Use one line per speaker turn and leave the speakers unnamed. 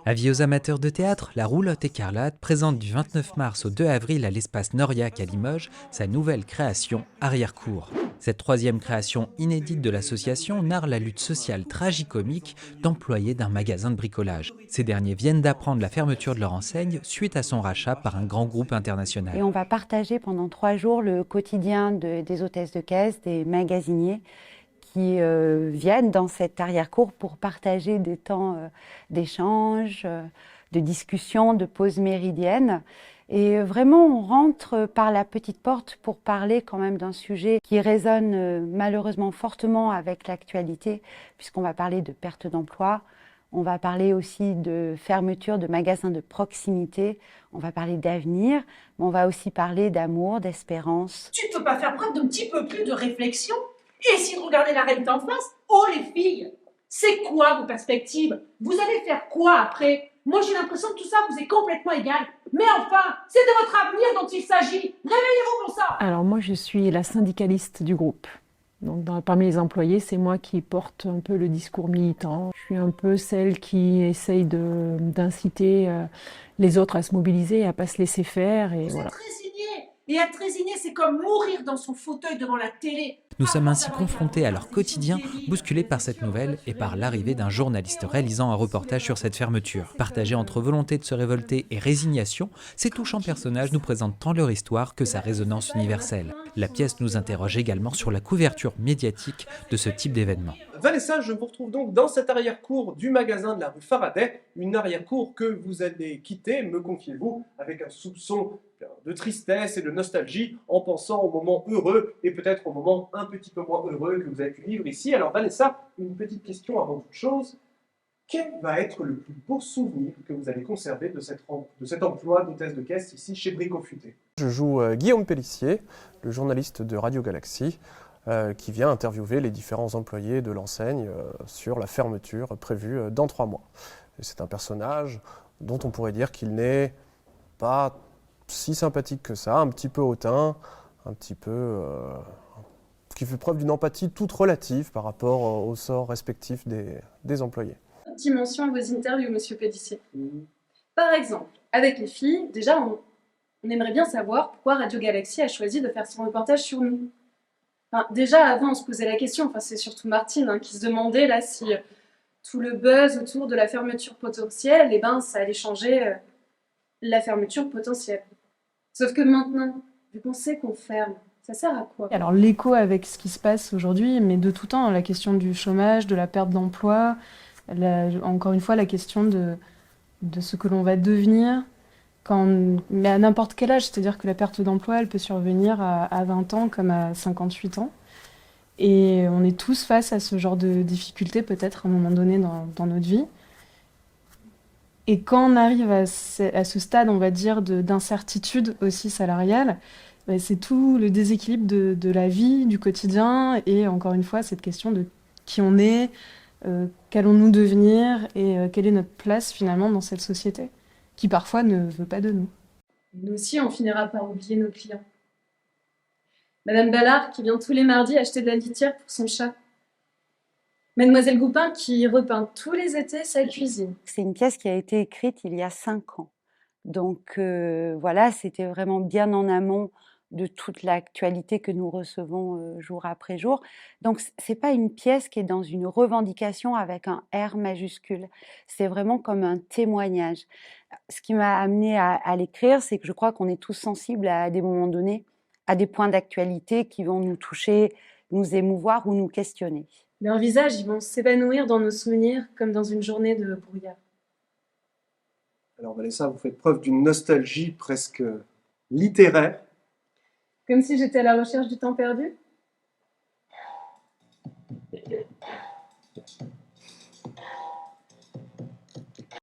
Avis aux amateurs de théâtre, la Roulotte Écarlate présente du 29 mars au 2 avril à l'espace Noriac à Limoges sa nouvelle création Arrière-cour. Cette troisième création inédite de l'association narre la lutte sociale tragicomique d'employés d'un magasin de bricolage. Ces derniers viennent d'apprendre la fermeture de leur enseigne suite à son rachat par un grand groupe international.
Et on va partager pendant 3 jours le quotidien des hôtesses de caisse, des magasiniers qui viennent dans cette arrière-cour pour partager des temps d'échange, de discussion, de pause méridienne. Et vraiment, on rentre par la petite porte pour parler quand même d'un sujet qui résonne malheureusement fortement avec l'actualité, puisqu'on va parler de perte d'emploi, on va parler aussi de fermeture de magasins de proximité, on va parler d'avenir, mais on va aussi parler d'amour, d'espérance.
Tu peux pas faire preuve d'un petit peu plus de réflexion et essayer de regarder la réalité en face? Oh les filles, c'est quoi vos perspectives? Vous allez faire quoi après? Moi j'ai l'impression que tout ça vous est complètement égal. Mais enfin, c'est de votre avenir dont il s'agit. Réveillez-vous pour ça.
Alors moi je suis la syndicaliste du groupe. Donc parmi les employés, c'est moi qui porte un peu le discours militant. Je suis un peu celle qui essaye d'inciter les autres à se mobiliser, à ne pas se laisser faire. Et
Vous
voilà.
êtes résigné. Et être résigné, c'est comme mourir dans son fauteuil devant la télé.
Nous sommes ainsi confrontés à leur quotidien, bousculés par cette nouvelle et par l'arrivée d'un journaliste réalisant un reportage sur cette fermeture. Partagé entre volonté de se révolter et résignation, ces touchants personnages nous présentent tant leur histoire que sa résonance universelle. La pièce nous interroge également sur la couverture médiatique de ce type d'événement.
Vanessa, je vous retrouve donc dans cette arrière-cour du magasin de la rue Faraday, une arrière-cour que vous allez quitter, me confiez-vous, avec un soupçon de tristesse et de nostalgie, en pensant au moment heureux et peut-être au moment un petit peu moins heureux que vous avez pu vivre ici. Alors Vanessa, une petite question avant toute chose. Quel va être le plus beau souvenir que vous allez conserver de cet emploi d'hôtesse de caisse ici chez Brico Futé?
Je joue Guillaume Pellissier, le journaliste de Radio Galaxy, qui vient interviewer les différents employés de l'enseigne sur la fermeture prévue dans 3 mois. C'est un personnage dont on pourrait dire qu'il n'est pas si sympathique que ça, un petit peu hautain, un petit peu qui fait preuve d'une empathie toute relative par rapport au sort respectif des employés.
Dimension à vos interviews, monsieur Pellissier. Par exemple, avec les filles, déjà, on aimerait bien savoir pourquoi Radio Galaxy a choisi de faire son reportage sur nous. Enfin, déjà, avant, on se posait la question, enfin, c'est surtout Martine qui se demandait là si tout le buzz autour de la fermeture potentielle, eh ben, ça allait changer la fermeture potentielle. Sauf que maintenant, vu qu'on sait qu'on ferme, ça sert à quoi?
Alors l'écho avec ce qui se passe aujourd'hui, mais de tout temps, la question du chômage, de la perte d'emploi, encore une fois la question de ce que l'on va devenir, mais à n'importe quel âge, c'est-à-dire que la perte d'emploi, elle peut survenir à 20 ans comme à 58 ans. Et on est tous face à ce genre de difficultés peut-être à un moment donné dans notre vie. Et quand on arrive à ce stade, on va dire, d'incertitude aussi salariale, c'est tout le déséquilibre de la vie, du quotidien, et encore une fois, cette question de qui on est, qu'allons-nous devenir, et quelle est notre place finalement dans cette société, qui parfois ne veut pas de nous.
Nous aussi, on finira par oublier nos clients. Madame Ballard, qui vient tous les mardis acheter de la litière pour son chat. Mademoiselle Goupin, qui repeint tous les étés sa cuisine.
C'est une pièce qui a été écrite il y a 5 ans. Donc voilà, c'était vraiment bien en amont de toute l'actualité que nous recevons jour après jour. Donc c'est pas une pièce qui est dans une revendication avec un R majuscule. C'est vraiment comme un témoignage. Ce qui m'a amenée à l'écrire, c'est que je crois qu'on est tous sensibles à des moments donnés, à des points d'actualité qui vont nous toucher, nous émouvoir ou nous questionner.
Leurs visages, ils vont s'évanouir dans nos souvenirs comme dans une journée de brouillard.
Alors Vanessa, vous faites preuve d'une nostalgie presque littéraire.
Comme si j'étais à la recherche du temps perdu.